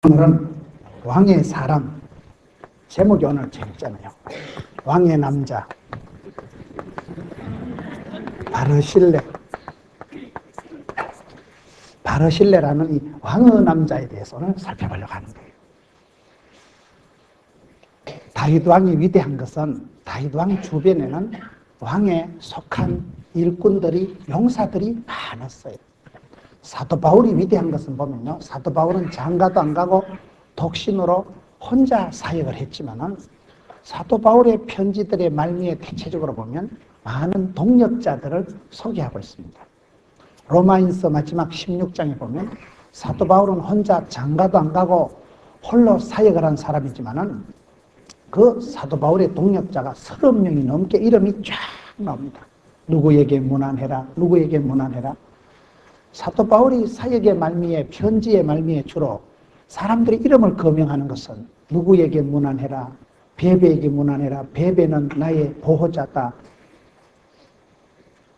오늘은 왕의 사람, 제목이 오늘 재밌잖아요. 왕의 남자, 바르실레. 바르실레라는 이 왕의 남자에 대해서 오늘 살펴보려고 하는 거예요. 다윗 왕이 위대한 것은 다윗 왕 주변에는 왕에 속한 일꾼들이, 용사들이 많았어요. 사도 바울이 위대한 것은 보면요, 사도 바울은 장가도 안 가고 독신으로 혼자 사역을 했지만은 사도 바울의 편지들의 말미에 대체적으로 보면 많은 동역자들을 소개하고 있습니다. 로마인서 마지막 16장에 보면 사도 바울은 혼자 장가도 안 가고 홀로 사역을 한 사람이지만은 그 사도 바울의 동역자가 30명이 넘게 이름이 쫙 나옵니다. 누구에게 문안해라, 누구에게 문안해라. 사도 바울이 사역의 말미에, 편지의 말미에 주로 사람들이 이름을 거명하는 것은 누구에게 문안해라, 베베에게 문안해라, 베베는 나의 보호자다,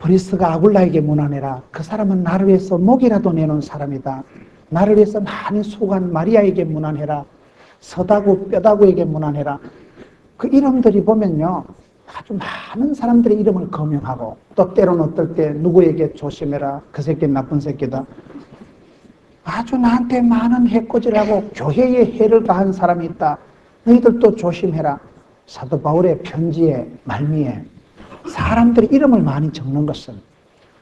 브리스가 아굴라에게 문안해라, 그 사람은 나를 위해서 목이라도 내놓은 사람이다, 나를 위해서 많이 수고한 마리아에게 문안해라, 서다구 뼈다구에게 문안해라. 그 이름들이 보면요, 아주 많은 사람들의 이름을 거명하고, 또 때로는 어떨 때 누구에게 조심해라, 그 새끼 나쁜 새끼다, 아주 나한테 많은 해코지라고 교회에 해를 가한 사람이 있다, 너희들도 조심해라. 사도 바울의 편지의 말미에 사람들의 이름을 많이 적는 것은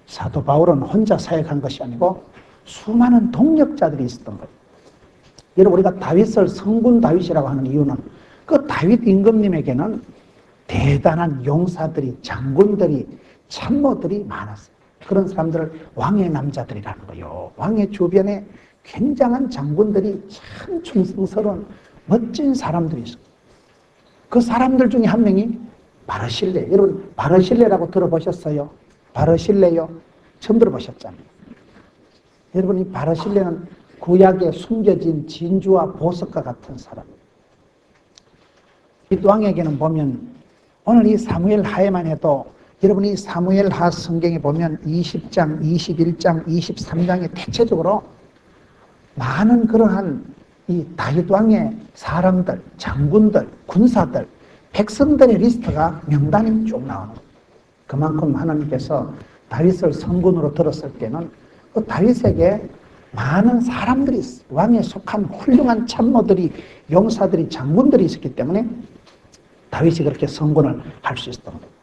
사도 바울은 혼자 사역한 것이 아니고 수많은 동역자들이 있었던 거예요. 여러분, 우리가 다윗을 성군 다윗이라고 하는 이유는 그 다윗 임금님에게는 대단한 용사들이, 장군들이, 참모들이 많았어요. 그런 사람들을 왕의 남자들이라는 거예요. 왕의 주변에 굉장한 장군들이 참 충성스러운 멋진 사람들이 있어요. 그 사람들 중에 한 명이 바르실레. 여러분, 바르실레라고 들어보셨어요? 바르실레요? 처음 들어보셨잖아요. 여러분, 이 바르실레는 구약에 숨겨진 진주와 보석과 같은 사람. 이 왕에게는 보면 오늘 이 사무엘 하에만 해도 여러분, 이 사무엘 하 성경에 보면 20장, 21장, 23장에 대체적으로 많은 그러한 이 다윗 왕의 사람들, 장군들, 군사들, 백성들의 리스트가 명단이 쭉 나오는 거예요. 그만큼 하나님께서 다윗을 성군으로 들었을 때는 그 다윗에게 많은 사람들이 있어요. 왕에 속한 훌륭한 참모들이, 용사들이, 장군들이 있었기 때문에 다윗이 그렇게 성군을 할 수 있었던 거예요.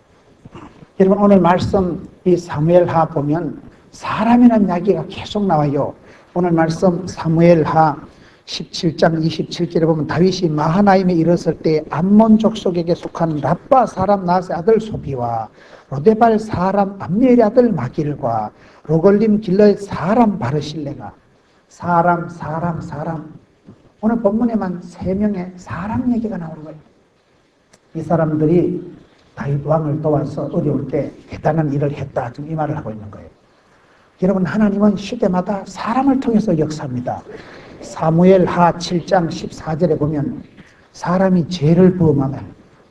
여러분, 오늘 말씀 이 사무엘하 보면 사람이라는 이야기가 계속 나와요. 오늘 말씀 사무엘하 17장 27절에 보면 다윗이 마하나임에 이르렀을 때 암몬 족속에게 속한 랍바 사람 나스의 아들 소비와 로데발 사람 암미엘의 아들 마길과 로걸림 길러의 사람 바르실레가 사람 오늘 본문에만 3명의 사람 얘기가 나오는 거예요. 이 사람들이 다윗 왕을 도와서 어려울 때 대단한 일을 했다, 지금 이 말을 하고 있는 거예요. 여러분, 하나님은 시대마다 사람을 통해서 역사합니다. 사무엘 하 7장 14절에 보면 사람이 죄를 범하면,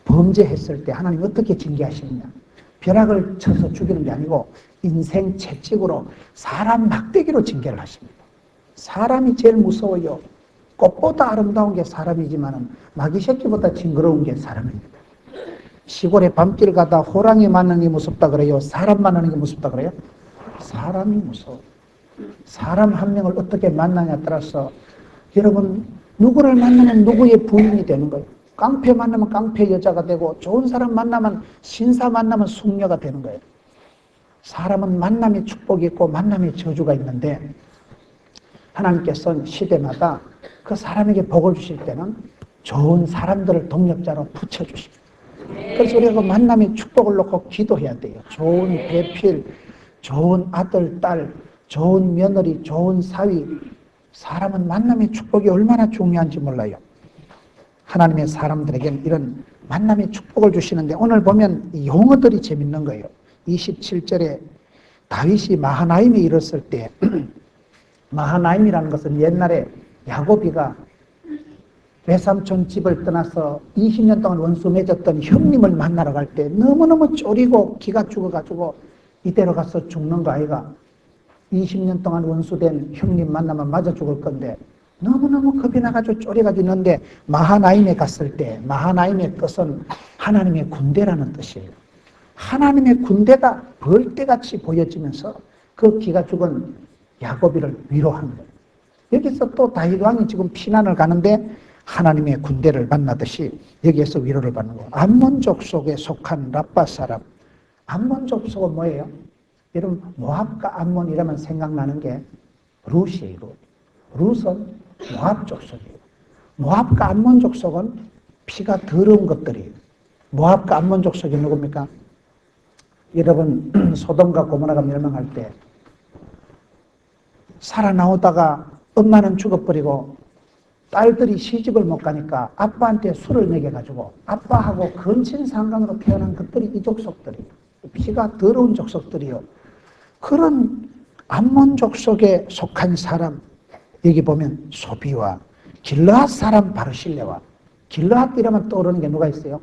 범죄했을 때 하나님 어떻게 징계하시느냐, 벼락을 쳐서 죽이는 게 아니고 인생 채찍으로 사람 막대기로 징계를 하십니다. 사람이 제일 무서워요. 꽃보다 아름다운 게 사람이지만 마귀 새끼보다 징그러운 게 사람입니다. 시골에 밤길 가다 호랑이 만나는 게 무섭다 그래요? 사람 만나는 게 무섭다 그래요? 사람이 무서워. 사람 한 명을 어떻게 만나냐에 따라서 여러분, 누구를 만나면 누구의 부인이 되는 거예요. 깡패 만나면 깡패 여자가 되고, 좋은 사람 만나면, 신사 만나면 숙녀가 되는 거예요. 사람은 만남의 축복이 있고 만남의 저주가 있는데, 하나님께서는 시대마다 그 사람에게 복을 주실 때는 좋은 사람들을 동역자로 붙여주십니다. 그래서 우리가 그 만남의 축복을 놓고 기도해야 돼요. 좋은 배필, 좋은 아들, 딸, 좋은 며느리, 좋은 사위. 사람은 만남의 축복이 얼마나 중요한지 몰라요. 하나님의 사람들에게는 이런 만남의 축복을 주시는데, 오늘 보면 용어들이 재밌는 거예요. 27절에 다윗이 마하나임에 이르렀을 때 마하나임이라는 것은 옛날에 야곱이가 외삼촌 집을 떠나서 20년 동안 원수 맺었던 형님을 만나러 갈 때 너무너무 쫄이고 기가 죽어가지고 이대로 가서 죽는 거 아이가. 20년 동안 원수된 형님 만나면 맞아 죽을 건데 너무너무 겁이 나가지고 쫄여가지고 있는데 마하나임에 갔을 때 마하나임의 뜻은 하나님의 군대라는 뜻이에요. 하나님의 군대가 벌떼같이 보여지면서 그 기가 죽은 야곱이를 위로하는 거예요. 여기서 또 다윗 왕이 지금 피난을 가는데 하나님의 군대를 만나듯이 여기에서 위로를 받는 거예요. 암몬족 속에 속한 라빠 사람. 암몬족 속은 뭐예요? 여러분 모압과 암몬 이러면 생각나는 게 룻이에요. 룻은 모압 족속이에요. 모압과 암몬 족속은 피가 더러운 것들이에요. 모압과 암몬 족속이 누굽니까? 여러분 소돔과 고모라가 멸망할 때 살아나오다가 엄마는 죽어버리고 딸들이 시집을 못 가니까 아빠한테 술을 먹여가지고 아빠하고 근친상간으로 태어난 것들이 이 족속들이에요. 피가 더러운 족속들이요. 그런 암몬 족속에 속한 사람, 여기 보면 소비와 길르앗 사람 바르실레와 길르앗 이러면 떠오르는 게 누가 있어요?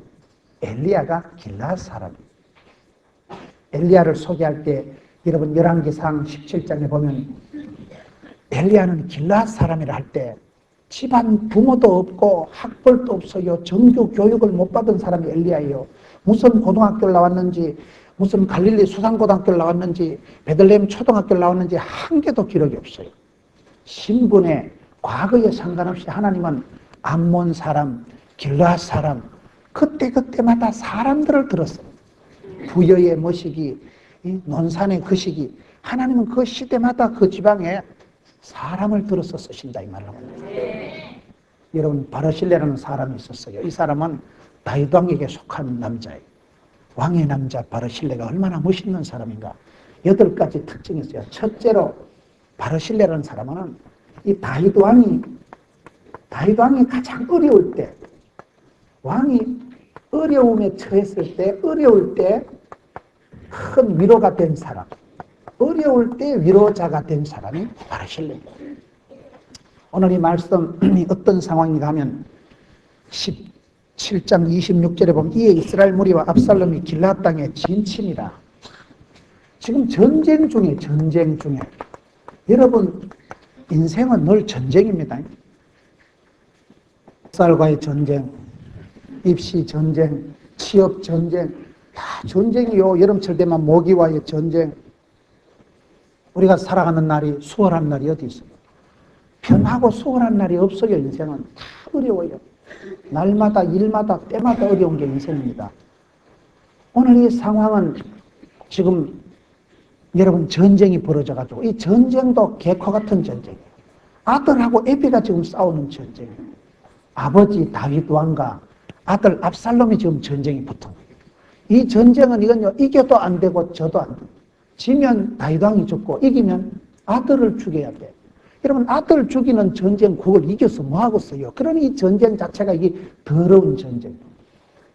엘리야가 길르앗 사람이에요. 엘리야를 소개할 때 여러분 열왕기상 17장에 보면 엘리야는 길르앗 사람이라 할 때 집안 부모도 없고 학벌도 없어요. 정규 교육을 못 받은 사람이 엘리야예요. 무슨 고등학교를 나왔는지 무슨 갈릴리 수상고등학교를 나왔는지 베들레헴 초등학교를 나왔는지 한 개도 기록이 없어요. 신분에 과거에 상관없이 하나님은 암몬 사람, 길르앗 사람 그때마다 사람들을 들었어요. 부여의 머시기, 논산의 그 시기 하나님은 그 시대마다 그 지방에 사람을 들어서 쓰신다 이 말로. 여러분 바르실레라는 사람이 있었어요. 이 사람은 다윗 왕에게 속한 남자예요. 왕의 남자 바르실레가 얼마나 멋있는 사람인가. 8가지 특징이 있어요. 첫째로 바르실레라는 사람은 이 다윗 왕이 가장 어려울 때 왕이 어려움에 처했을 때 어려울 때 큰 위로가 된 사람 어려울 때 위로자가 된 사람이 바르실레입니다. 오늘 이 말씀이 어떤 상황인가 하면 17장 26절에 보면 이에 이스라엘 무리와 압살롬이 길앗 땅에 진침이라. 지금 전쟁 중에 여러분 인생은 늘 전쟁입니다. 쌀과의 전쟁, 입시 전쟁, 취업 전쟁, 다 전쟁이요. 여름철 되면 모기와의 전쟁. 우리가 살아가는 날이 수월한 날이 어디 있어요? 편하고 수월한 날이 없어요. 인생은 다 어려워요. 날마다 일마다 때마다 어려운 게 인생입니다. 오늘 이 상황은 지금 여러분 전쟁이 벌어져가지고 이 전쟁도 개코 같은 전쟁이에요. 아들하고 애비가 지금 싸우는 전쟁이에요. 아버지 다윗 왕과 아들 압살롬이 지금 전쟁이 붙은 거예요. 이 전쟁은 이건요 이겨도 안 되고 져도 안 돼요. 지면 다윗 왕이 죽고 이기면 아들을 죽여야 돼. 여러분 아들 죽이는 전쟁 그걸 이겨서 뭐 하겠어요? 그러니 이 전쟁 자체가 이게 더러운 전쟁.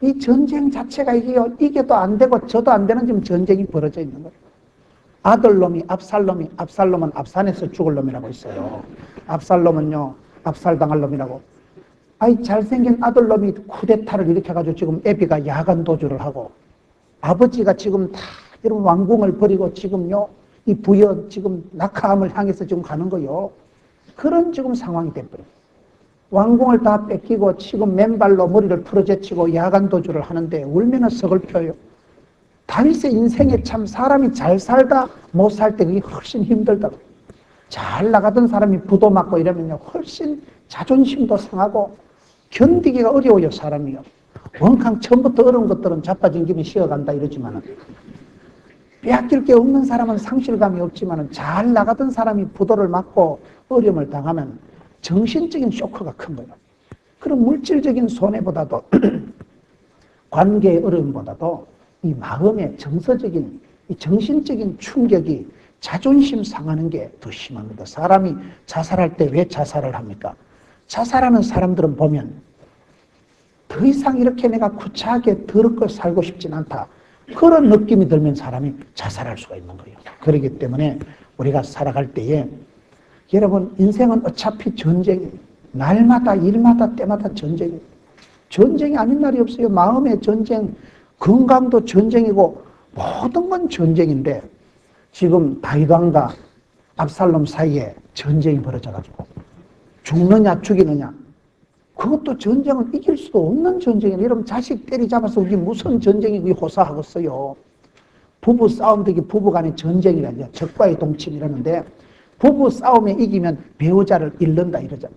이 전쟁 자체가 이겨도 안 되고 져도 안 되는 지금 전쟁이 벌어져 있는 거예요. 아들놈이 압살롬은 압산에서 죽을 놈이라고 있어요. 압살롬은요 압살당할 놈이라고. 아이 잘생긴 아들놈이 쿠데타를 일으켜가지고 지금 애비가 야간 도주를 하고 아버지가 지금 다 이런 왕궁을 버리고 지금요 이 부여 지금 낙하암을 향해서 지금 가는 거요. 그런 지금 상황이 돼버려요. 왕궁을 다 뺏기고 지금 맨발로 머리를 풀어제치고 야간 도주를 하는데 울면은 서글펴요. 다윗의 인생에 참 사람이 잘 살다 못 살 때 그게 훨씬 힘들다고. 잘 나가던 사람이 부도 맞고 이러면요 훨씬 자존심도 상하고 견디기가 어려워요. 사람이요. 원캉 처음부터 어려운 것들은 자빠진 김에 쉬어간다 이러지만은 빼앗길 게 없는 사람은 상실감이 없지만은 잘 나가던 사람이 부도를 맞고 어려움을 당하면 정신적인 쇼크가 큰 거예요. 그런 물질적인 손해보다도 관계의 어려움보다도 이 마음의 정서적인 이 정신적인 충격이 자존심 상하는 게 더 심합니다. 사람이 자살할 때 왜 자살을 합니까? 자살하는 사람들은 보면 더 이상 이렇게 내가 구차하게 더럽게 살고 싶진 않다. 그런 느낌이 들면 사람이 자살할 수가 있는 거예요. 그렇기 때문에 우리가 살아갈 때에 여러분 인생은 어차피 전쟁이에요. 날마다 일마다 때마다 전쟁이에요. 전쟁이 아닌 날이 없어요. 마음의 전쟁, 건강도 전쟁이고 모든 건 전쟁인데 지금 다윗 왕과 압살롬 사이에 전쟁이 벌어져가지고 죽느냐 죽이느냐. 그것도 전쟁은 이길 수도 없는 전쟁이에요. 여러분 자식 때리잡아서 우리 무슨 전쟁이 그게 호사하겠어요. 부부 싸움도 이게 부부간의 전쟁이라죠. 적과의 동침이라는데 부부 싸움에 이기면 배우자를 잃는다 이러잖아요.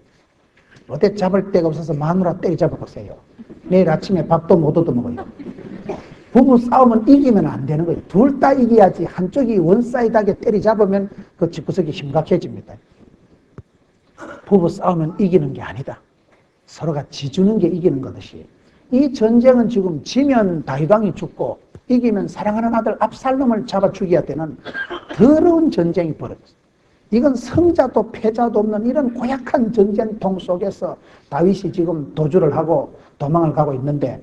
어디 잡을 데가 없어서 마누라 때리잡아 보세요. 내일 아침에 밥도 못 얻어먹어요. 부부 싸움은 이기면 안 되는 거예요. 둘 다 이겨야지. 한쪽이 원사이드하게 때리잡으면 그 집구석이 심각해집니다. 부부 싸움은 이기는 게 아니다. 서로가 지주는 게 이기는 것이에요. 이 전쟁은 지금 지면 다윗왕이 죽고 이기면 사랑하는 아들 압살롬을 잡아 죽여야 되는 더러운 전쟁이 벌어졌어요. 이건 성자도 패자도 없는 이런 고약한 전쟁통 속에서 다윗이 지금 도주를 하고 도망을 가고 있는데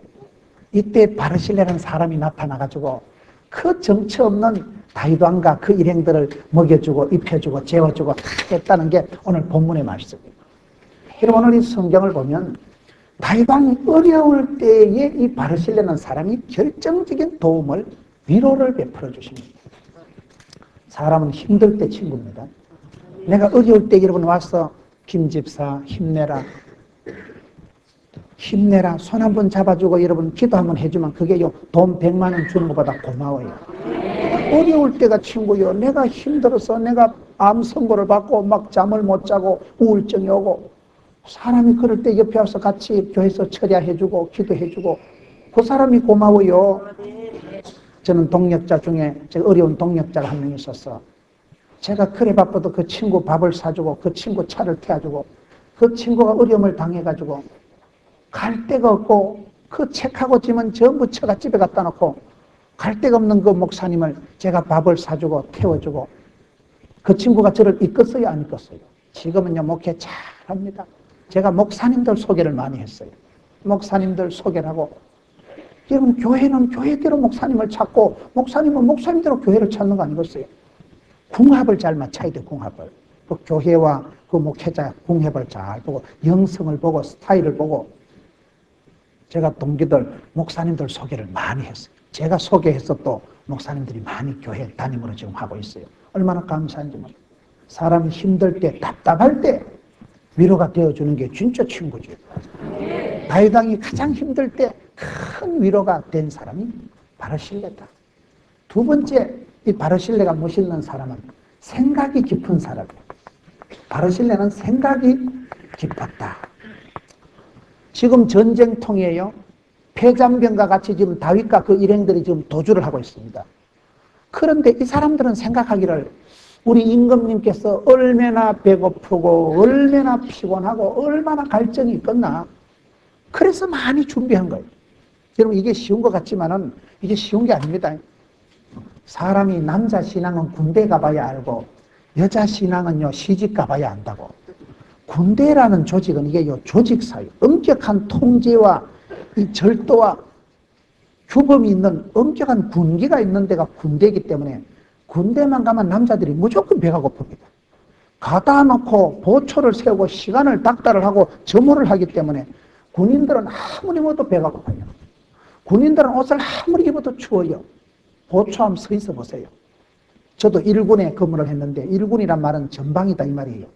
이때 바르실레라는 사람이 나타나가지고 그 정처 없는 다윗왕과 그 일행들을 먹여주고 입혀주고 재워주고 다 했다는 게 오늘 본문의 말씀입니다. 여러분 오늘 이 성경을 보면 다윗왕이 어려울 때에 이 바르실레라는 사람이 결정적인 도움을 위로를 베풀어 주십니다. 사람은 힘들 때 친구입니다. 내가 어려울 때 여러분 와서 김 집사 힘내라 힘내라 손 한번 잡아주고 여러분 기도 한번 해주면 그게요 돈 100만 원 주는 것보다 고마워요. 어려울 때가 친구요. 내가 힘들어서 내가 암 선고를 받고 막 잠을 못 자고 우울증이 오고 사람이 그럴 때 옆에 와서 같이 교회에서 처리해주고 기도해주고 그 사람이 고마워요. 저는 동역자 중에 제가 어려운 동역자가 한 명 있었어. 제가 그래 바빠도 그 친구 밥을 사주고 그 친구 차를 태워주고 그 친구가 어려움을 당해가지고 갈 데가 없고 그 책하고 짐은 전부 처가 집에 갖다 놓고 갈 데가 없는 그 목사님을 제가 밥을 사주고 태워주고 그 친구가 저를 이끌었어요 안 이끌었어요? 지금은요 목회 잘합니다. 제가 목사님들 소개를 많이 했어요. 목사님들 소개를 하고 여러분 교회는 교회대로 목사님을 찾고 목사님은 목사님대로 교회를 찾는 거 아니겠어요? 궁합을 잘 맞춰야 돼. 궁합을. 그 교회와 그 목회자 궁합을 잘 보고 영성을 보고 스타일을 보고 제가 동기들 목사님들 소개를 많이 했어요. 제가 소개해서 또 목사님들이 많이 교회 담임으로 지금 하고 있어요. 얼마나 감사한지 모르겠어요. 사람이 힘들 때 답답할 때 위로가 되어주는 게 진짜 친구죠. 다윗왕이 가장 힘들 때 큰 위로가 된 사람이 바르실레다. 두 번째 이 바르실레가 멋있는 사람은 생각이 깊은 사람이에요. 바르실레는 생각이 깊었다. 지금 전쟁통이에요. 패잔병과 같이 지금 다윗과 그 일행들이 지금 도주를 하고 있습니다. 그런데 이 사람들은 생각하기를 우리 임금님께서 얼마나 배고프고 얼마나 피곤하고 얼마나 갈증이 있겠나. 그래서 많이 준비한 거예요. 여러분 이게 쉬운 것 같지만은 이게 쉬운 게 아닙니다. 사람이 남자 신앙은 군대 가봐야 알고 여자 신앙은요 시집 가봐야 안다고. 군대라는 조직은 이게요 조직사회, 엄격한 통제와 이 절도와 규범이 있는 엄격한 군기가 있는 데가 군대이기 때문에 군대만 가면 남자들이 무조건 배가 고픕니다. 가다 놓고 보초를 세우고 시간을 닥달을 하고 점호를 하기 때문에 군인들은 아무리 먹어도 배가 고파요. 군인들은 옷을 아무리 입어도 추워요. 보초함 서 있어 보세요. 저도 1군에 근무를 했는데 1군이란 말은 전방이다 이 말이에요.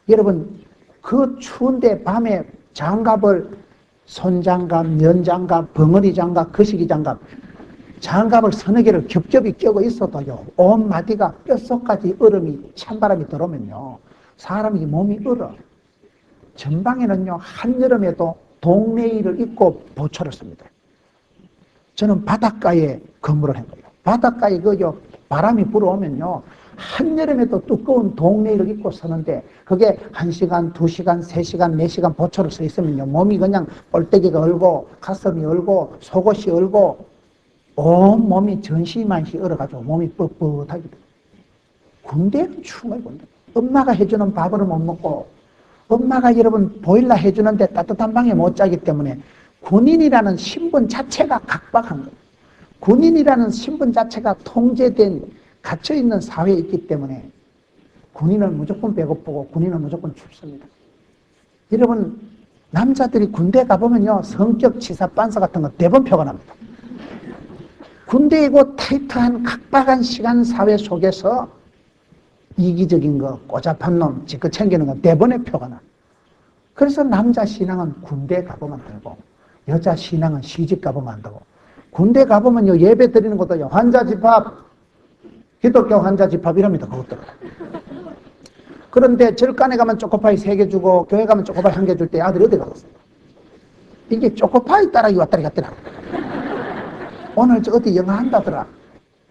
여러분 그 추운데 밤에 장갑을 손장갑, 면장갑, 벙어리 장갑, 거시기 장갑 장갑을 서너 개를 겹겹이 껴고 있어도요 온 마디가 뼛속까지 얼음이 찬바람이 들어오면요 사람이 몸이 얼어. 전방에는요 한여름에도 동네일을 입고 보초를 씁니다. 저는 바닷가에 근무를 한 거예요. 바닷가에 그요 바람이 불어오면요 한여름에도 두꺼운 동네일을 입고 서는데 그게 1시간, 2시간, 3시간, 4시간 보초를 서 있으면요 몸이 그냥 볼때기가 얼고 가슴이 얼고 속옷이 얼고 온 몸이 전시만시 얼어가지고 몸이 뻣뻣하게 돼요. 군대는 추운 거예요. 군대. 엄마가 해주는 밥을 못 먹고 엄마가 여러분 보일러 해주는데 따뜻한 방에 못 자기 때문에 군인이라는 신분 자체가 각박한 거예요. 군인이라는 신분 자체가 통제된 갇혀있는 사회에 있기 때문에 군인은 무조건 배고프고 군인은 무조건 춥습니다. 여러분 남자들이 군대 가보면요 성격 치사 빤사 같은 거 대번 표가 납니다. 군대이고 타이트한 각박한 시간 사회 속에서 이기적인 거 꼬잡한 놈 지껏 챙기는 거 대번에 표가 나. 그래서 남자 신앙은 군대 가보면 되고 여자 신앙은 시집 가보면 안 되고 군대 가보면요 예배 드리는 것도요 환자 집합 기독교 환자 집합 이랍니다. 그것도. 그런데 절간에 가면 초코파이 3개 주고 교회 가면 초코파이 1개 줄 때 아들이 어디 가겠어요? 이게 초코파이 따라기 왔다리 갔더라. 오늘 저 어디 영화 한다더라.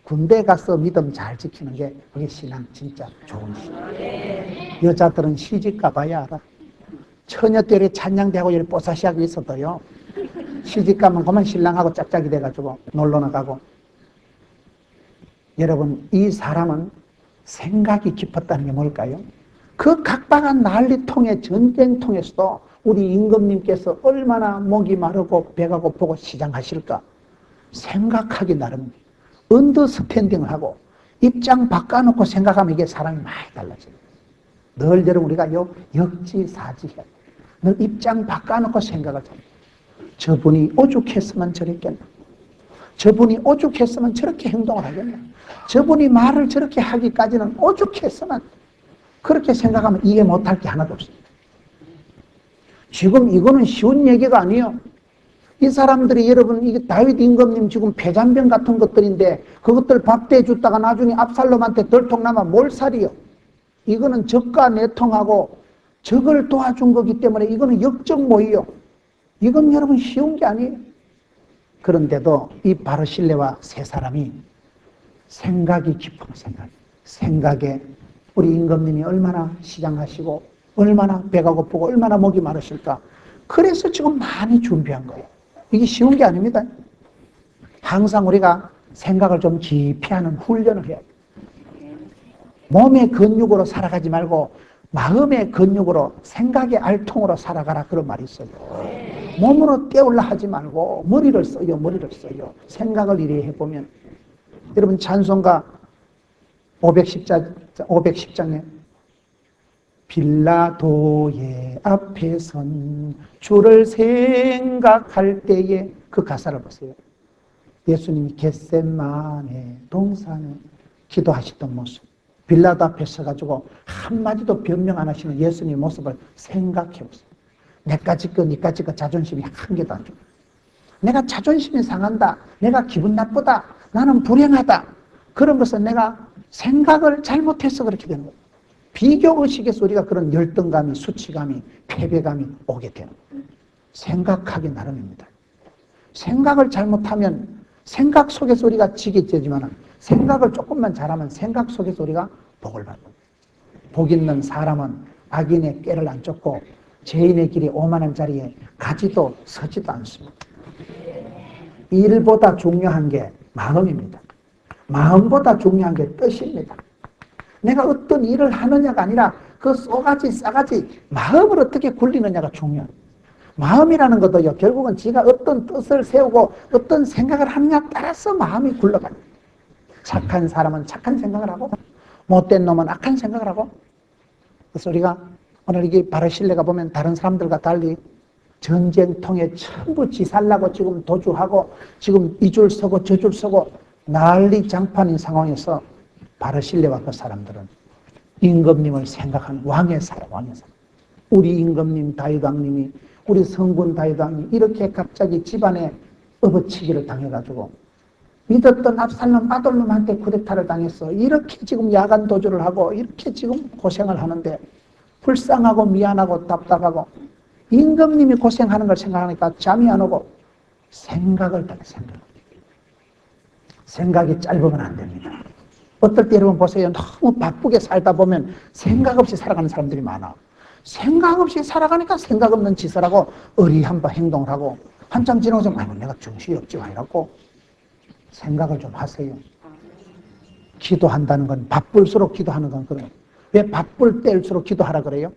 군대 가서 믿음 잘 지키는 게 그게 신앙 진짜 좋은 신앙. 여자들은 시집 가봐야 알아. 처녀들이 찬양대하고 이 뽀사시하고 있어도요. 시집 가면 그만 신랑하고 짝짝이 돼가지고 놀러 나가고. 여러분 이 사람은 생각이 깊었다는 게 뭘까요? 그 각박한 난리통에 전쟁통에서도 우리 임금님께서 얼마나 목이 마르고 배가 고프고 시장하실까 생각하기 나름입니다. 언더스탠딩을 하고 입장 바꿔놓고 생각하면 이게 사람이 많이 달라져요. 늘 여러분 우리가 역지사지해야 돼요. 늘 입장 바꿔놓고 생각을 해요. 저분이 오죽했으면 저랬겠나. 저분이 오죽했으면 저렇게 행동을 하겠나. 저분이 말을 저렇게 하기까지는 오죽했으면 그렇게 생각하면 이해 못할 게 하나도 없습니다. 지금 이거는 쉬운 얘기가 아니에요. 이 사람들이 여러분 이게 다윗 임금님 지금 폐잔병 같은 것들인데 그것들 밥대 줬다가 나중에 압살롬한테 덜통나면 몰살이요. 이거는 적과 내통하고 적을 도와준 거기 때문에 이거는 역적모이요. 이건 여러분 쉬운 게 아니에요. 그런데도 이 바르실레와 세 사람이 생각이 깊은 생각에 우리 임금님이 얼마나 시장하시고 얼마나 배가 고프고 얼마나 목이 마르실까. 그래서 지금 많이 준비한 거예요. 이게 쉬운 게 아닙니다. 항상 우리가 생각을 좀 깊이 하는 훈련을 해야 돼요. 몸의 근육으로 살아가지 말고 마음의 근육으로 생각의 알통으로 살아가라 그런 말이 있어요. 몸으로 때울라 하지 말고 머리를 써요. 생각을 이래 해보면 여러분 찬송가 510장에 빌라도의 앞에 선 주를 생각할 때에 그 가사를 보세요. 예수님이 겟세마네 동산에 기도하시던 모습. 빌라도 앞에 서가지고 한마디도 변명 안 하시는 예수님의 모습을 생각해 보세요. 내까지 거 니까지 거 자존심이 한 개도 안 좋아. 내가 자존심이 상한다. 내가 기분 나쁘다. 나는 불행하다. 그런 것은 내가 생각을 잘못해서 그렇게 되는 거예요. 비교의식에서 우리가 그런 열등감이, 수치감이, 패배감이 오게 되는 거예요. 생각하기 나름입니다. 생각을 잘못하면 생각 속에서 우리가 지게 되지만 생각을 조금만 잘하면 생각 속에서 우리가 복을 받는 거예요. 복 있는 사람은 악인의 꾀를 안 쫓고 죄인의 길이 오만한 자리에 가지도 서지도 않습니다. 일보다 중요한 게 마음입니다. 마음보다 중요한 게 뜻입니다. 내가 어떤 일을 하느냐가 아니라 그 싸가지 마음을 어떻게 굴리느냐가 중요해요. 마음이라는 것도요, 결국은 지가 어떤 뜻을 세우고 어떤 생각을 하느냐에 따라서 마음이 굴러가요. 착한 사람은 착한 생각을 하고 못된 놈은 악한 생각을 하고. 그래서 우리가 오늘 이게 바르실레가 보면 다른 사람들과 달리 전쟁통에 전부 지살라고 지금 도주하고 지금 이 줄 서고 저 줄 서고 난리 장판인 상황에서 바르실레와 그 사람들은 임금님을 생각하는 왕의 사람. 우리 임금님 다윗왕님이 우리 성군 다윗왕이 이렇게 갑자기 집안에 업어치기를 당해가지고 믿었던 압살롬 아돌롬한테 쿠데타를 당했어. 이렇게 지금 야간 도주를 하고 이렇게 지금 고생을 하는데 불쌍하고 미안하고 답답하고 임금님이 고생하는 걸 생각하니까 잠이 안 오고 생각을 딱 생각이 짧으면 안 됩니다. 어떨 때 여러분 보세요. 너무 바쁘게 살다 보면 생각 없이 살아가는 사람들이 많아. 생각 없이 살아가니까 생각 없는 짓을 하고 어리한바 행동을 하고 한참 지나고서 내가 정신이 없지 마 이라고 생각을 좀 하세요. 기도한다는 건 바쁠수록 기도하는 건 그래요. 왜 바쁠 때일수록 기도하라 그래요?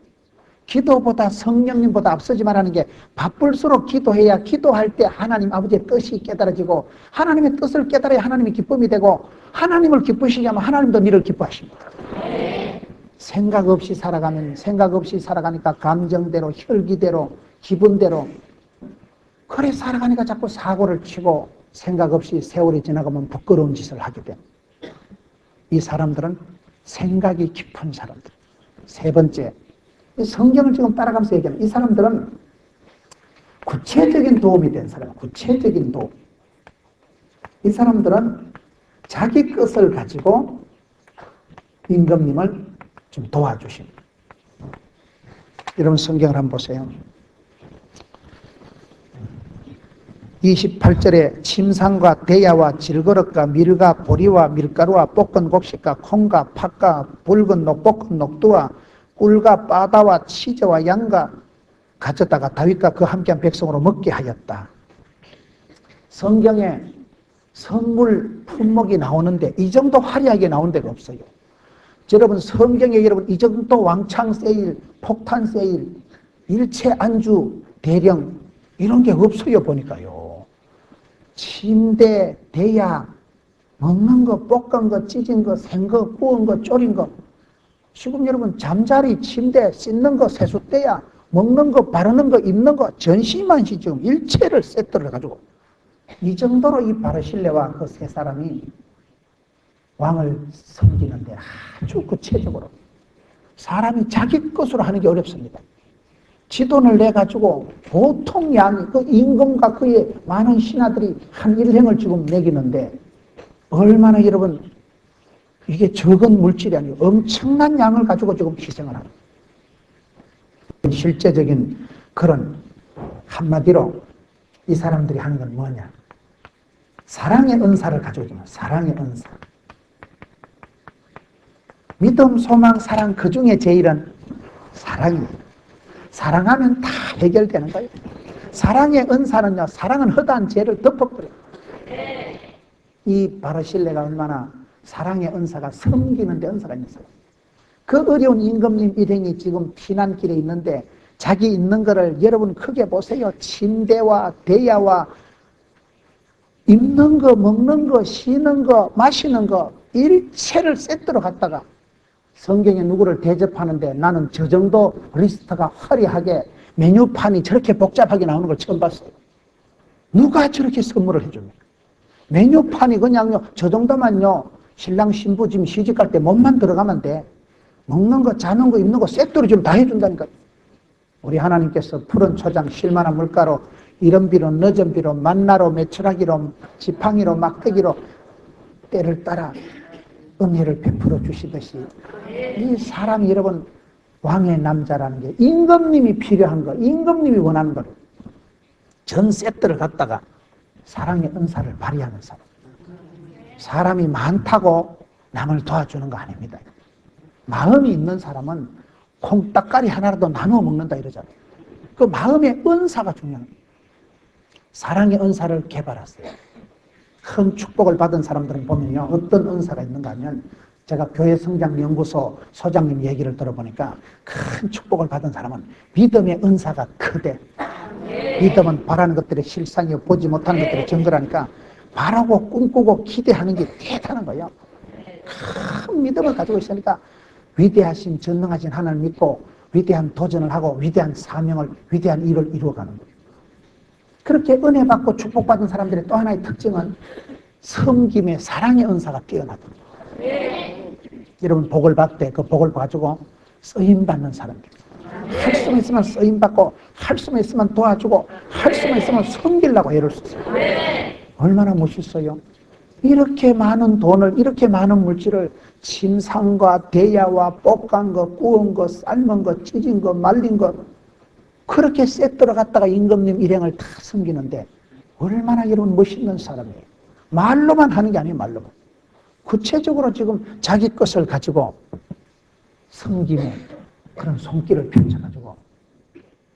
기도보다 성령님보다 앞서지 말라는 게 바쁠수록 기도해야 기도할 때 하나님 아버지의 뜻이 깨달아지고 하나님의 뜻을 깨달아야 하나님의 기쁨이 되고 하나님을 기쁘시게 하면 하나님도 니를 기뻐하십니다. 생각 없이 살아가면 생각 없이 살아가니까 감정대로 혈기대로 기분대로 그래 살아가니까 자꾸 사고를 치고 생각 없이 세월이 지나가면 부끄러운 짓을 하게 됩니다. 이 사람들은 생각이 깊은 사람들. 세 번째, 이 성경을 지금 따라가면서 얘기하면 이 사람들은 구체적인 도움이 된 사람, 구체적인 도움. 이 사람들은 자기 것을 가지고 임금님을 좀 도와주십니다. 여러분 성경을 한번 보세요. 28절에 침상과 대야와 질그릇과 밀과 보리와 밀가루와 볶은 곡식과 콩과 팥과 붉은 녹볶은 녹두와 꿀과 바다와 치즈와 양과 가져다가 다윗과 그 함께한 백성으로 먹게 하였다. 성경에 선물 품목이 나오는데 이 정도 화려하게 나온 데가 없어요. 여러분 성경에 여러분 이 정도 왕창 세일, 폭탄 세일, 일체 안주 대령 이런 게 없어요 보니까요. 침대, 대야, 먹는 거, 볶은 거, 찢은 거, 생 거, 구운 거, 졸인 거. 지금 여러분 잠자리, 침대, 씻는 거, 세숫대야, 먹는 거, 바르는 거, 입는 거, 전시만시 지금 일체를 세트를 가지고 이 정도로 이 바르실레와 그 세 사람이 왕을 섬기는데 아주 구체적으로 사람이 자기 것으로 하는 게 어렵습니다. 지돈을 내가지고 보통 양이 그 임금과 그의 많은 신하들이 한 일행을 지금 매기는데 얼마나 여러분 이게 적은 물질이 아니고 엄청난 양을 가지고 지금 희생을 합니다. 실제적인 그런 한마디로 이 사람들이 하는 건 뭐냐? 사랑의 은사를 가지고 있는 사랑의 은사. 믿음, 소망, 사랑 그 중에 제일은 사랑입니다. 사랑하면 다 해결되는 거예요. 사랑의 은사는요, 사랑은 허다한 죄를 덮어버려요. 이 바르실레가 얼마나 사랑의 은사가 섬기는 데 은사가 있어요. 그 어려운 임금님 일행이 지금 피난길에 있는데 자기 있는 거를 여러분 크게 보세요. 침대와 대야와 입는 거, 먹는 거, 쉬는 거, 마시는 거 일체를 세트로 갖다가 성경에 누구를 대접하는데 나는 저 정도 리스트가 화려하게 메뉴판이 저렇게 복잡하게 나오는 걸 처음 봤어요. 누가 저렇게 선물을 해줍니까? 메뉴판이 그냥요, 저 정도만요, 신랑 신부 지금 시집갈 때 몸만 들어가면 돼. 먹는 거, 자는 거, 입는 거 세트로 좀 다 해준다니까. 우리 하나님께서 푸른 초장, 실만한 물가로, 이른비로, 늦은비로, 만나로, 메추라기로, 지팡이로, 막대기로 때를 따라 은혜를 베풀어 주시듯이 이 사람이 여러분 왕의 남자라는 게 임금님이 필요한 거, 임금님이 원하는 걸 전 세트를 갖다가 사랑의 은사를 발휘하는 사람. 사람이 많다고 남을 도와주는 거 아닙니다. 마음이 있는 사람은 콩딱가리 하나라도 나누어 먹는다 이러잖아요. 그 마음의 은사가 중요한 거예요. 사랑의 은사를 개발하세요. 큰 축복을 받은 사람들은 보면요, 어떤 은사가 있는가 하면 제가 교회 성장 연구소 소장님 얘기를 들어보니까 큰 축복을 받은 사람은 믿음의 은사가 크대. 믿음은 바라는 것들의 실상이요 보지 못하는 것들의 증거라니까 바라고 꿈꾸고 기대하는 게 대단한 거예요. 큰 믿음을 가지고 있으니까 위대하신 전능하신 하나님을 믿고 위대한 도전을 하고 위대한 사명을 위대한 일을 이루어가는 거예요. 그렇게 은혜 받고 축복받은 사람들의 또 하나의 특징은 섬김의 사랑의 은사가 뛰어나다. 여러분 복을 받을 때 그 복을 가지고 쓰임받는 사람들. 할 수만 있으면 쓰임받고 할 수만 있으면 도와주고 할 수만 있으면 섬기려고 애를 썼어요. 얼마나 멋있어요. 이렇게 많은 돈을 이렇게 많은 물질을 침상과 대야와 볶은 거 구운 거 삶은 거 찢은 거 말린 거 그렇게 세트로 갖다가 임금님 일행을 다 섬기는데 얼마나 여러분 멋있는 사람이에요. 말로만 하는 게 아니에요. 말로만. 구체적으로 지금 자기 것을 가지고 섬김의 그런 손길을 펼쳐가지고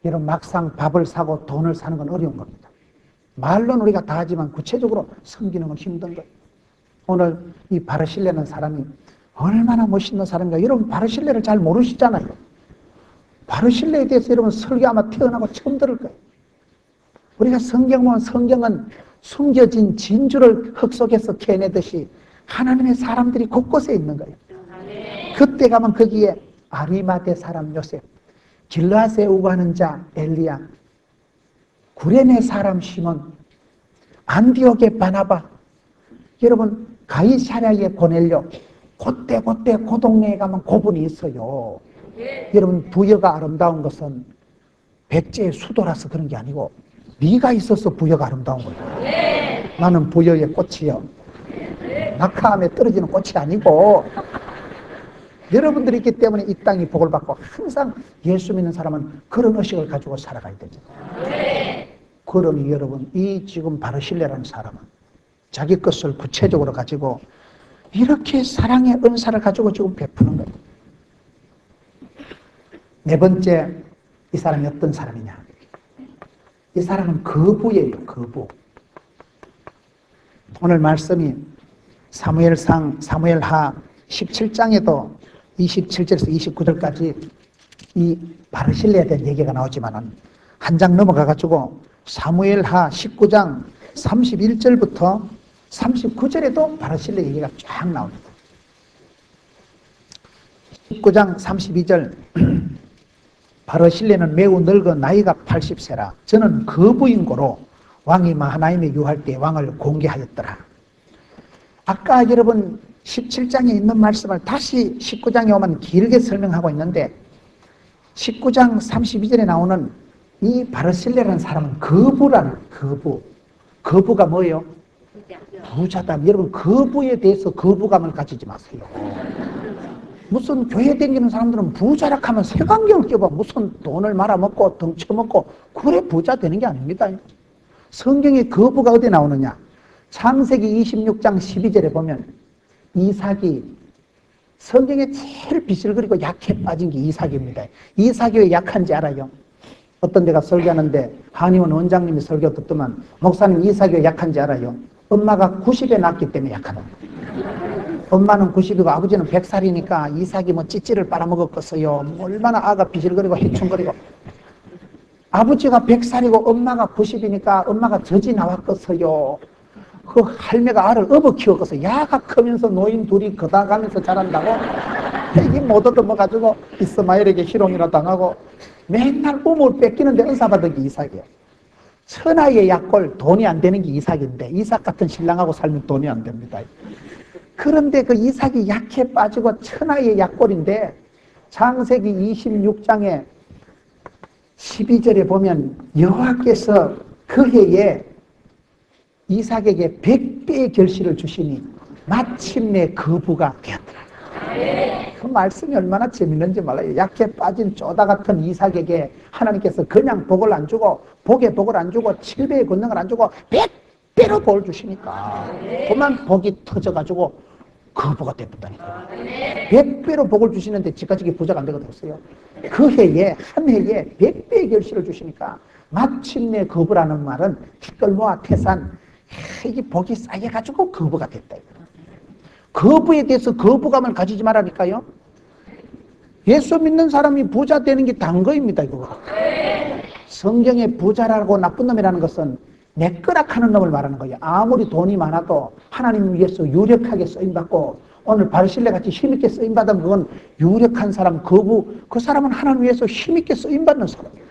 여러분 막상 밥을 사고 돈을 사는 건 어려운 겁니다. 말로는 우리가 다 하지만 구체적으로 섬기는 건 힘든 거예요. 오늘 이 바르실레는 사람이 얼마나 멋있는 사람인가. 여러분 바르실레를 잘 모르시잖아요. 바르실레에 대해서 여러분 설교 아마 태어나고 처음 들을 거예요. 우리가 성경 보면 성경은 숨겨진 진주를 흙 속에서 캐내듯이 하나님의 사람들이 곳곳에 있는 거예요. 그때 가면 거기에 아리마대 사람 요셉, 길르앗에 우고하는 자 엘리야, 구레네 사람 시몬, 안디옥의 바나바, 여러분 가이사랴의 고넬료, 그때 그 동네에 가면 고분이 있어요. 여러분, 부여가 아름다운 것은 백제의 수도라서 그런 게 아니고 네가 있어서 부여가 아름다운 거예요. 나는 부여의 꽃이요, 낙하암에 떨어지는 꽃이 아니고 여러분들이 있기 때문에 이 땅이 복을 받고, 항상 예수 믿는 사람은 그런 의식을 가지고 살아가야 됩니다. 그러니 여러분, 이 지금 바르실레라는 사람은 자기 것을 구체적으로 가지고 이렇게 사랑의 은사를 가지고 지금 베푸는 거예요. 네 번째, 이 사람이 어떤 사람이냐? 이 사람은 거부예요, 거부. 오늘 말씀이 사무엘하 17장에도 27절에서 29절까지 이 바르실레에 대한 얘기가 나오지만은 한 장 넘어가가지고 사무엘하 19장 31절부터 39절에도 바르실레 얘기가 쫙 나옵니다. 19장 32절, 바르실레는 매우 늙어 나이가 80세라. 저는 거부인고로 왕이 마하나임에 유할 때 왕을 공개하였더라. 아까 여러분 17장에 있는 말씀을 다시 19장에 오면 길게 설명하고 있는데, 19장 32절에 나오는 이 바르실레라는 사람은 거부라는, 거부가 뭐예요? 부자다. 여러분, 거부에 대해서 거부감을 가지지 마세요. 무슨 교회 다니는 사람들은 부자라 하면 색안경을 껴봐. 무슨 돈을 말아먹고 덩쳐먹고 그래 부자 되는 게 아닙니다. 성경에 거부가 어디 나오느냐? 창세기 26장 12절에 보면 이삭이, 성경에 제일 비실거리고 약해 빠진 게 이삭입니다. 이삭이 왜 약한지 알아요? 어떤 데가 설교하는데 한의원 원장님이 설교 듣더만, 목사님 이삭이 왜 약한지 알아요? 엄마가 90에 낳기 때문에 약하다. 엄마는 90이고 아버지는 100살이니까 이삭이 뭐 찌찌를 빨아먹었겠어요. 얼마나 아가 비실거리고 해충거리고. 아버지가 100살이고 엄마가 90이니까 엄마가 젖이 나왔겠어요. 그 할매가 알을 업어 키웠겠어요. 야가 크면서 노인 둘이 거다가면서 자란다고. 이게 못 얻어먹어가지고 이스마엘에게 희롱이라 당하고 맨날 우물 뺏기는데 은사받은 게 이삭이에요. 천하의 약골, 돈이 안 되는 게 이삭인데, 이삭 같은 신랑하고 살면 돈이 안 됩니다. 그런데 그 이삭이 약해 빠지고 천하의 약골인데, 창세기 26장에 12절에 보면 여호와께서 그 해에 이삭에게 100배의 결실을 주시니 마침내 거부가 되었더라. 그 말씀이 얼마나 재밌는지 몰라요. 약해 빠진 쪼다 같은 이삭에게 하나님께서 그냥 복을 안 주고, 복에 복을 안 주고 7배의 권능을 안 주고 100배로 복을 주시니까 그만 복이 터져가지고 거부가 되었다니까. 100배로 복을 주시는데 지금까지 부자가 안 되거든요. 그 해에, 한 해에 100배의 결실을 주시니까 마침내 거부라는 말은 티끌모아 태산, 이게 복이 쌓여가지고 거부가 됐다. 거부에 대해서 거부감을 가지지 말라니까요. 예수 믿는 사람이 부자 되는 게 단 거입니다, 이거. 성경에 부자라고 나쁜 놈이라는 것은 내끄락하는 놈을 말하는 거예요. 아무리 돈이 많아도 하나님 위해서 유력하게 쓰임받고, 오늘 바르실레 같이 힘있게 쓰임받으면 그건 유력한 사람, 거부, 그 사람은 하나님 위해서 힘있게 쓰임받는 사람이에요.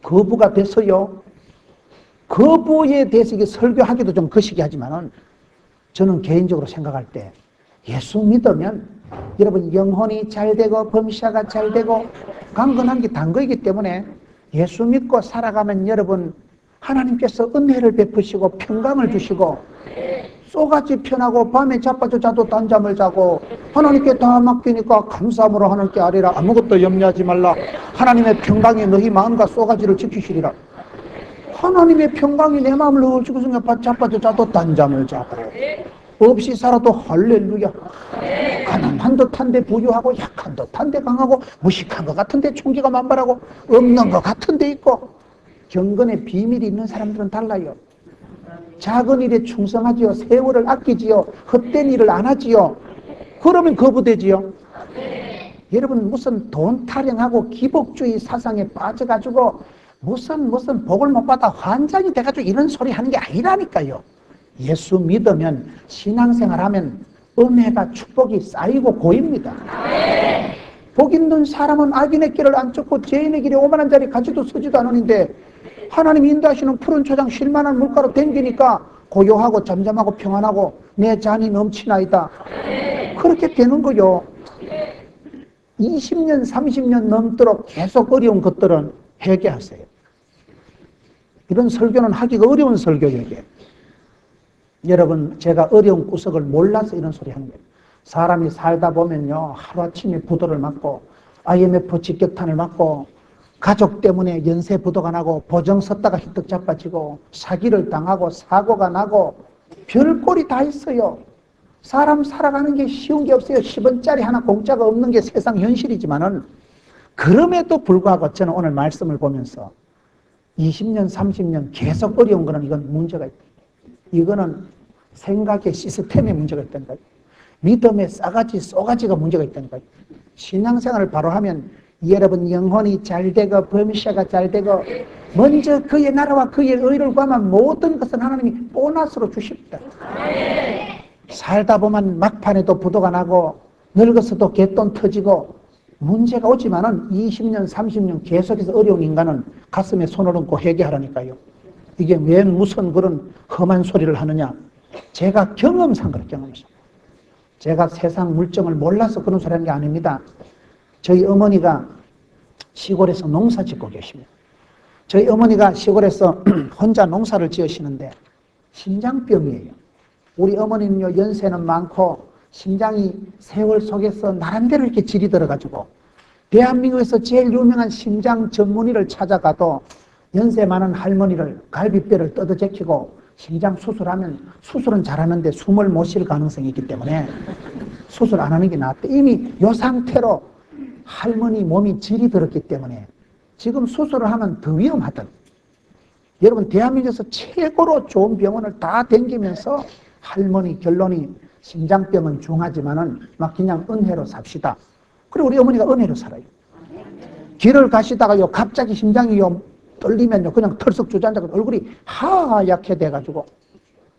거부가 돼서요, 거부에 대해서 이게 설교하기도 좀 거시기 하지만은, 저는 개인적으로 생각할 때 예수 믿으면 여러분 영혼이 잘 되고 범사가 잘 되고 강건한 게 단 거이기 때문에 예수 믿고 살아가면 여러분 하나님께서 은혜를 베푸시고 평강을 주시고, 쏘같이 편하고 밤에 자빠져 자도 단잠을 자고 하나님께 다 맡기니까 감사함으로 하나님께 아뢰라. 아무것도 염려하지 말라. 하나님의 평강이 너희 마음과 쏘가지를 지키시리라. 하나님의 평강이 내 마음을 넣어주고 자빠져 자도 단잠을 자고 없이 살아도 할렐루야. 가난한 듯한데 부유하고 약한 듯한데 강하고 무식한 것 같은데 총기가 만발하고 없는 것 같은데 있고. 경건의 비밀이 있는 사람들은 달라요. 작은 일에 충성하지요. 세월을 아끼지요. 헛된 일을 안 하지요. 그러면 거부되지요. 여러분 무슨 돈 타령하고 기복주의 사상에 빠져가지고 무슨 복을 못 받아 환장이 돼가지고 이런 소리 하는 게 아니라니까요. 예수 믿으면 신앙생활하면 은혜가 축복이 쌓이고 고입니다. 복 있는 사람은 악인의 길을 안 쫓고 죄인의 길에 오만한 자리 가지도 서지도 않으는데, 하나님 인도하시는 푸른 초장 쉴만한 물가로 댕기니까 고요하고 잠잠하고 평안하고 내 잔이 넘치나이다. 그렇게 되는 거요. 20년, 30년 넘도록 계속 어려운 것들은 회개하세요. 이런 설교는 하기가 어려운 설교예요. 이게. 여러분, 제가 어려운 구석을 몰라서 이런 소리 하는 거예요. 사람이 살다 보면요, 하루아침에 부도를 맞고 IMF 직격탄을 맞고 가족 때문에 연쇄 부도가 나고 보정 섰다가 휘떡 자빠지고 사기를 당하고 사고가 나고 별꼴이 다 있어요. 사람 살아가는 게 쉬운 게 없어요. 10원짜리 하나 공짜가 없는 게 세상 현실이지만은 그럼에도 불구하고 저는 오늘 말씀을 보면서 20년, 30년 계속 어려운 거는 이건 문제가 있다. 이거는 생각의 시스템에 문제가 있다는 거예요. 믿음의 싸가지, 쏘가지가 문제가 있다는 거예요. 신앙생활을 바로 하면 여러분 영혼이 잘 되고 범샤가 잘 되고 먼저 그의 나라와 그의 의를 구하면 모든 것은 하나님이 보너스로 주십니다. 살다 보면 막판에도 부도가 나고 늙어서도 개돈 터지고 문제가 오지만은 20년, 30년 계속해서 어려운 인간은 가슴에 손을 얹고 회개하라니까요. 이게 왜 무슨 그런 험한 소리를 하느냐. 제가 경험상 그렇게 경험상. 제가 세상 물정을 몰라서 그런 소리 하는 게 아닙니다. 저희 어머니가 시골에서 농사 짓고 계십니다. 저희 어머니가 시골에서 혼자 농사를 지으시는데 심장병이에요. 우리 어머니는요, 연세는 많고 심장이 세월 속에서 나름대로 이렇게 질이 들어가지고 대한민국에서 제일 유명한 심장 전문의를 찾아가도 연세 많은 할머니를 갈비뼈를 뜯어제키고 심장 수술하면 수술은 잘하는데 숨을 못 쉴 가능성이 있기 때문에 수술 안 하는 게 낫대. 이미 이 상태로 할머니 몸이 질이 들었기 때문에 지금 수술을 하면 더 위험하다. 여러분, 대한민국에서 최고로 좋은 병원을 다 댕기면서 할머니 결론이 심장병은 중하지만은 막 그냥 은혜로 삽시다. 그리고 우리 어머니가 은혜로 살아요. 길을 가시다가요, 갑자기 심장이요 떨리면요, 그냥 털썩 주저앉아서 얼굴이 하얗게 돼가지고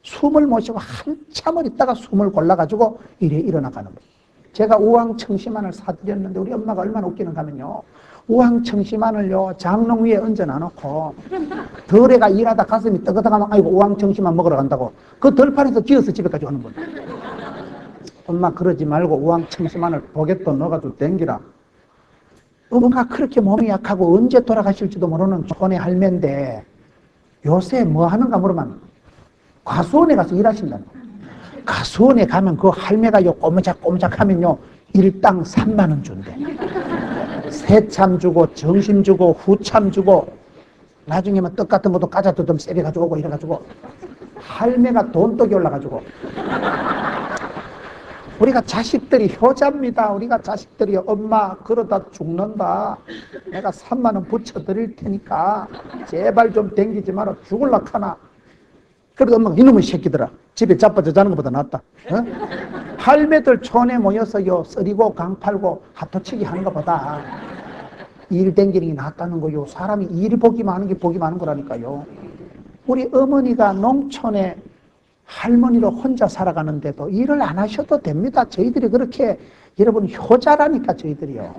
숨을 못 쉬고 한참을 있다가 숨을 골라가지고 이래 일어나가는 거예요. 제가 우황청심환을 사드렸는데 우리 엄마가 얼마나 웃기는가 하면요, 우황청심환을요 장롱 위에 얹어놔놓고 덜애가 일하다 가슴이 뜨거다가면 아이고 우황청심환 먹으러 간다고 그 덜판에서 기어서 집에까지 오는 거예요. 엄마 그러지 말고 우황청심환을 보겠도 넣어가지고 댕기라. 엄마가 그렇게 몸이 약하고 언제 돌아가실지도 모르는 촌의 할매인데 요새 뭐 하는가 물으면 과수원에 가서 일하신다는 거예요. 가수원에 가면 그 할매가 요 꼬무작꼬무작 하면요 일당 3만 원 준대. 새참 주고 정심 주고 후참 주고 나중에는 떡 같은 것도 까자두듬 세배 가지고 오고 이래가지고 할매가 돈독이 올라가지고 우리가 자식들이 효자입니다. 우리가 자식들이 엄마 그러다 죽는다. 내가 3만 원 붙여드릴 테니까 제발 좀 댕기지 마라. 죽을라 카나. 그래도 엄마가 이놈의 새끼들아 집에 자빠져 자는 것보다 낫다. 어? 할매들 촌에 모여서요 썰이고 강 팔고 하토치기 하는 것보다 일 댕기는 게 낫다는 거요. 사람이 일 복이 많은 게 복이 많은 거라니까요. 우리 어머니가 농촌에 할머니로 혼자 살아가는데도 일을 안 하셔도 됩니다. 저희들이 그렇게 여러분 효자라니까 저희들이요.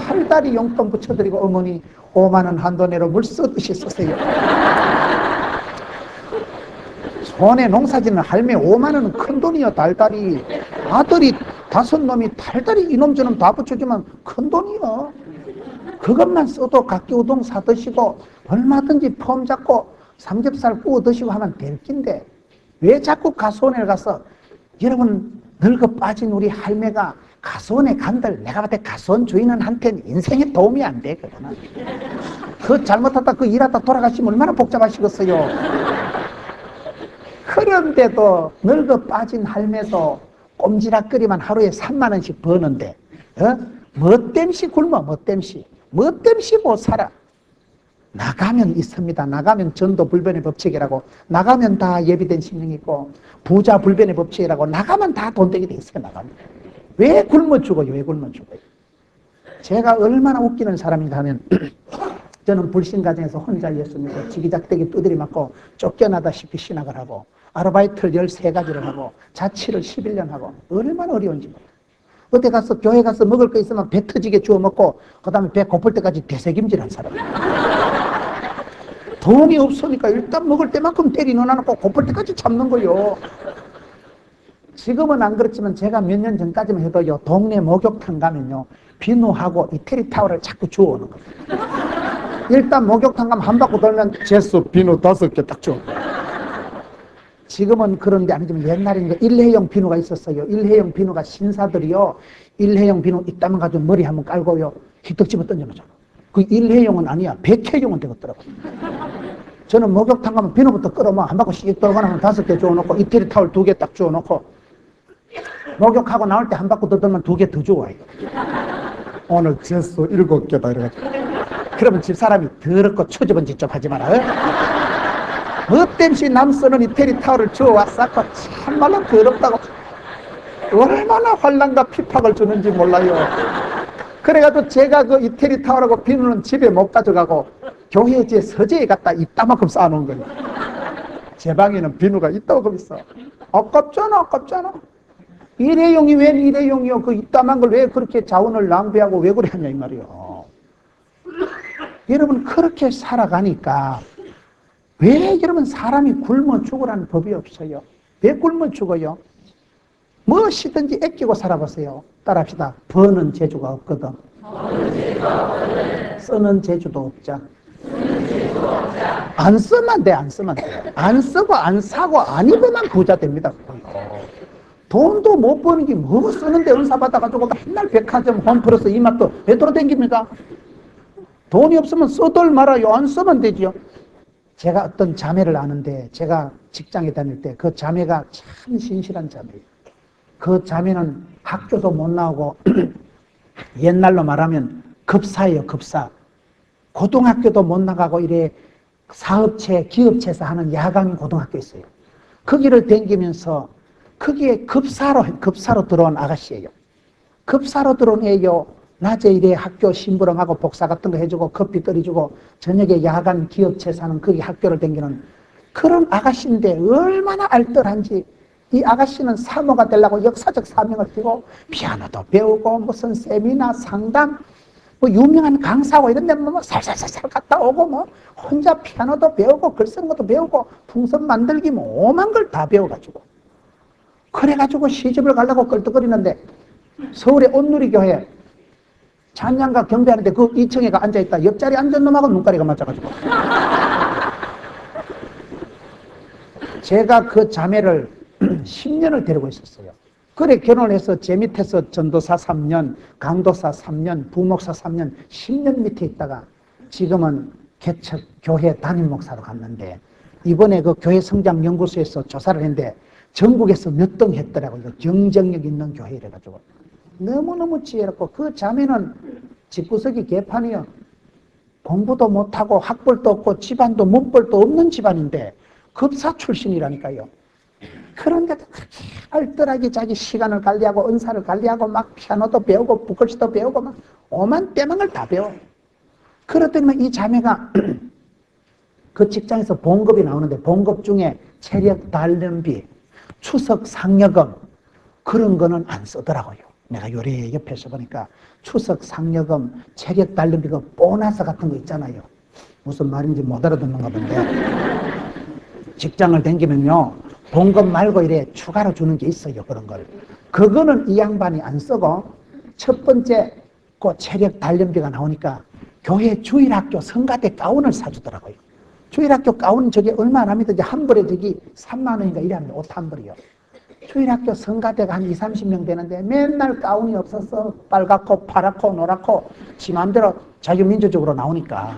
한 달이 용돈 붙여드리고 어머니 5만 원 한도 내로 물 쓰듯이 쓰세요. 손에 농사짓는 할매 5만 원은 큰 돈이요. 달달이 아들이 5놈이 달달이 이놈 저놈 다 붙여주면 큰 돈이요. 그것만 써도 각기우동 사 드시고 얼마든지 폼 잡고 삼겹살 구워 드시고 하면 될 낀데 왜 자꾸 가수원에 가서 여러분 늙어 빠진 우리 할매가 가수원에 간들 내가 봤을 때 가수원 주인한테는 인생에 도움이 안 되거든. 그 잘못하다 그 일하다 돌아가시면 얼마나 복잡하시겠어요. 그런데도 늙어 빠진 할매도 꼼지락거리만 하루에 3만 원씩 버는데 뭐 땜시 굶어 뭐 땜시 못 살아. 나가면 있습니다. 나가면 전도 불변의 법칙이라고 나가면 다 예비된 심령이 있고 부자 불변의 법칙이라고 나가면 다 돈되게 돼 있어요. 나가면 왜 굶어 죽어요? 왜 굶어 죽어요? 제가 얼마나 웃기는 사람인가 하면 저는 불신 가정에서 혼자 예수 믿고 지기작대기 두드리 맞고 쫓겨나다시피 신학을 하고 아르바이트를 13가지를 하고 자취를 11년 하고 얼마나 어려운지 몰라요. 어디 가서 교회 가서 먹을 거 있으면 배 터지게 주워 먹고 그 다음에 배 고플 때까지 대세김질한 사람. 돈이 없으니까 일단 먹을 때만큼 때리 넣어놓고 고플 때까지 참는 거요. 지금은 안 그렇지만 제가 몇 년 전까지만 해도요, 동네 목욕탕 가면요, 비누하고 이태리 타월을 자꾸 주워오는 거예요. 일단 목욕탕 가면 한 바퀴 돌면 제수 비누 5개 딱 줘. 지금은 그런 게 아니지만 옛날에는 일회용 비누가 있었어요. 일회용 비누가 신사들이요, 일회용 비누 있다면 가지고 머리 한번 깔고요, 휘떡 집어 던져놓잖아. 그 일회용은 아니야. 백회용은 되겠더라고요. 저는 목욕탕 가면 비누부터 끌어면 한 바퀴 씩 돌고 나면 5개 주워놓고 이태리 타월 2개 딱 주워놓고 목욕하고 나올 때 한 바퀴 더 돌면 2개 더 주워와요. 오늘 제수 7개다 이래가지고. 그러면 집사람이 더럽고 초집은 짓 좀 하지 마라. 뭐 땜시 남 쓰는 이태리 타월을 주워왔었고 참말로 더럽다고 얼마나 환란과 핍박을 주는지 몰라요. 그래가지고 제가 그 이태리 타월하고 비누는 집에 못 가져가고 교회 제 서재에 갖다 이따만큼 쌓아놓은 거예요. 제 방에는 비누가 이따만큼 있어. 아깝잖아. 일회용이 웬 일회용이요? 그 이따만 걸 왜 그렇게 자원을 낭비하고 왜 그래 하냐 이 말이요. 여러분 그렇게 살아가니까 왜 여러분 사람이 굶어 죽으라는 법이 없어요? 왜 굶어 죽어요? 무엇이든지 아끼고 살아보세요. 따라합시다. 버는 재주가 없거든. 쓰는 재주도 없자. 안 쓰면 돼, 안 쓰면 돼. 안 쓰고 안 사고 안 입으면 부자 됩니다. 돈도 못 버는 게 뭐 쓰는데 은사 받아가지고 맨날 백화점 홈플러스 이마트 왜 돌아다닙니까? 돈이 없으면 써들 말아요. 안 쓰면 되지요. 제가 어떤 자매를 아는데 제가 직장에 다닐 때 그 자매가 참 신실한 자매예요. 그 자매는 학교도 못 나오고 옛날로 말하면 급사예요. 급사. 고등학교도 못 나가고 이래 사업체, 기업체에서 하는 야간 고등학교 있어요. 거기를 다니면서 거기에 급사로 들어온 아가씨예요. 급사로 들어온 애요. 낮에 이래 학교 심부름하고 복사 같은 거 해주고 커피 끓여주고 저녁에 야간 기업체에서 하는 거기 학교를 다니는 그런 아가씨인데 얼마나 알뜰한지. 이 아가씨는 사모가 되려고 역사적 사명을 띠고 피아노도 배우고 무슨 세미나 상담 뭐 유명한 강사고 이런 데 뭐 살살살살 갔다 오고 뭐 혼자 피아노도 배우고 글 쓰는 것도 배우고 풍선 만들기 뭐 오만 걸 다 배워가지고 그래가지고 시집을 가려고 끌떡거리는데 서울의 온누리교회 찬양가 경배하는데 그 2층에 앉아있다. 옆자리에 앉은 놈하고 눈가리가 맞아가지고 제가 그 자매를 10년을 데리고 있었어요. 그래 결혼해서 제 밑에서 전도사 3년, 강도사 3년, 부목사 3년, 10년 밑에 있다가 지금은 개척 교회 담임 목사로 갔는데 이번에 그 교회 성장 연구소에서 조사를 했는데 전국에서 몇 등 했더라고요. 경쟁력 있는 교회 이래가지고 너무너무 지혜롭고 그 자매는 집구석이 개판이요. 공부도 못하고 학벌도 없고 집안도 문벌도 없는 집안인데 급사 출신이라니까요. 그런데도 그렇게 알뜰하게 자기 시간을 관리하고 은사를 관리하고 막 피아노도 배우고 북글씨도 배우고 막 오만 때만을 다 배워. 그렇더니 이 자매가 그 직장에서 봉급이 나오는데 봉급 중에 체력 단련비, 추석 상여금 그런 거는 안 쓰더라고요. 내가 요래 옆에서 보니까 추석 상여금, 체력 단련비 그 보너스 같은 거 있잖아요. 무슨 말인지 못 알아듣는가 본데 직장을 다니면요 봉급 말고 이래 추가로 주는 게 있어요. 그런 걸. 그거는 이 양반이 안 쓰고 첫 번째 그 체력 단련비가 나오니까 교회 주일학교 성가대 가운을 사주더라고요. 주일학교 가운 저게 얼마 합니다. 한 벌에 저기 3만 원인가 이래 합니다. 옷 한 벌이요. 주일학교 성가대가 한 20, 30명 되는데 맨날 가운이 없어서 빨갛고 파랗고 노랗고 지 맘대로 자유민주적으로 나오니까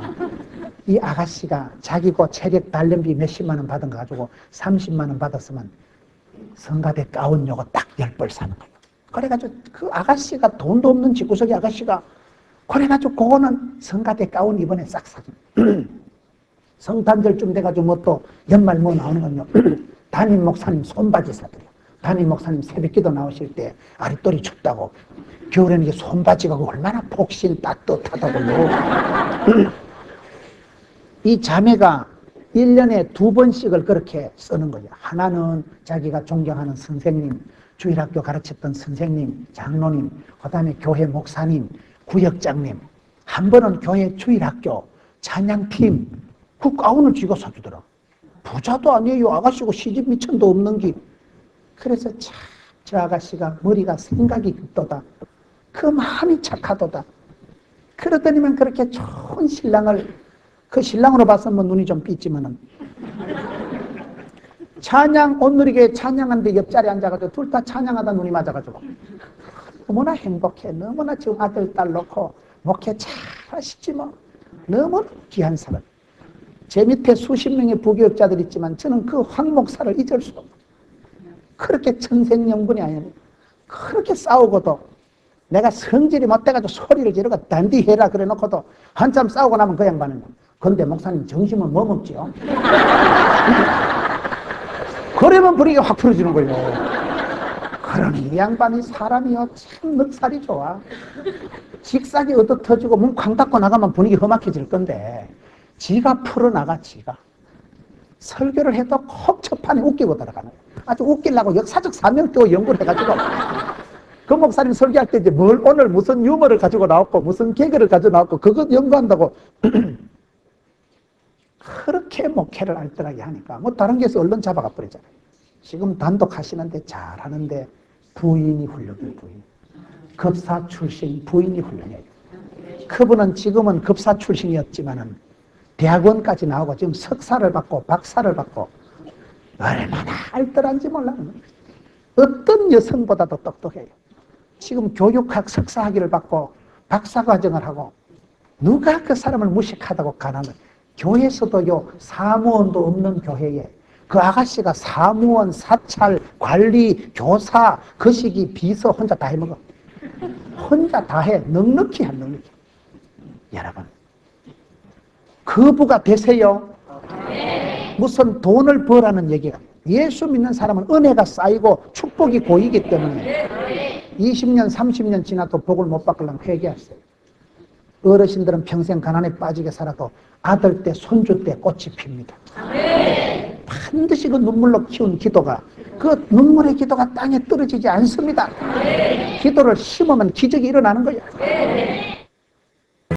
이 아가씨가 자기고 체력 단련비 몇십만 원 받은 거 가지고 30만 원 받았으면 성가대 가운 요거 딱 10벌 사는 거예요. 그래가지고 그 아가씨가 돈도 없는 집구석의 아가씨가 그래가지고 그거는 성가대 가운 이번에 싹 사줘. 성탄절쯤 돼가지고 뭐 또 연말 뭐 나오는 건요. 담임 목사님 손바지 사드려. 담임 목사님 새벽기도 나오실 때 아랫돌이 춥다고 겨울에는 이게 손바지가 얼마나 폭신 따뜻하다고요. 이 자매가 1년에 2번씩을 그렇게 쓰는 거예요. 하나는 자기가 존경하는 선생님, 주일학교 가르쳤던 선생님, 장로님, 그 다음에 교회 목사님, 구역장님, 한 번은 교회 주일학교 찬양팀 그 가운을 쥐고 사주더라. 부자도 아니에요. 아가씨고 시집 미천도 없는 게. 그래서 참 저 아가씨가 머리가 생각이 깊도다. 그 마음이 착하도다. 그러더니만 그렇게 좋은 신랑을, 그 신랑으로 봐서는 뭐 눈이 좀 삐지만은 찬양, 온누리교회 찬양하는데 옆자리에 앉아가지고 둘 다 찬양하다 눈이 맞아가지고 너무나 행복해. 너무나 지금 아들, 딸 놓고 목회 잘 하시지 뭐. 너무 귀한 사람. 제 밑에 수십 명의 부교육자들 있지만 저는 그 황 목사를 잊을 수 없어요. 그렇게 천생연분이 아니에요. 그렇게 싸우고도 내가 성질이 못돼가지고 소리를 지르고 단디해라 그래 놓고도 한참 싸우고 나면 그 양반은 근데 목사님 정신은 뭐 먹지요? 그러면 분위기가 확 풀어지는 거예요. 그러니 이 양반이 사람이요 참 넉살이 좋아. 직사기 얻어 터지고 문 쾅 닫고 나가면 분위기 험악해질 건데 지가 풀어나가. 지가 설교를 해도 콕 첫판에 웃기고 들어가는 거야. 아주 웃기려고 역사적 사명도 연구를 해가지고 그 목사님 설교할 때 이제 뭘 오늘 무슨 유머를 가지고 나왔고 무슨 개그를 가지고 나왔고 그것 연구한다고 그렇게 목회를 알뜰하게 하니까 뭐 다른 게서 얼른 잡아가 버리잖아요. 지금 단독 하시는데 잘하는데 부인이 훌륭해요. 부인. 급사 출신 부인이 훌륭해요. 그분은 지금은 급사 출신이었지만은 대학원까지 나오고 지금 석사를 받고 박사를 받고 얼마나 알뜰한지 몰라요. 어떤 여성보다도 똑똑해요. 지금 교육학 석사학위를 받고 박사과정을 하고 누가 그 사람을 무식하다고 가난을. 교회에서도요 사무원도 없는 교회에 그 아가씨가 사무원, 사찰, 관리, 교사, 거시기, 비서 혼자 다 해먹어. 혼자 다 해. 넉넉히 한 넉넉히. 여러분 그 부가 되세요. 무슨 돈을 벌라는 얘기가. 예수 믿는 사람은 은혜가 쌓이고 축복이 고이기 때문에 20년, 30년 지나도 복을 못 받으려면 회개하세요. 어르신들은 평생 가난에 빠지게 살아도 아들 때, 손주 때 꽃이 핍니다. 반드시 그 눈물로 키운 기도가, 그 눈물의 기도가 땅에 떨어지지 않습니다. 기도를 심으면 기적이 일어나는 거예요.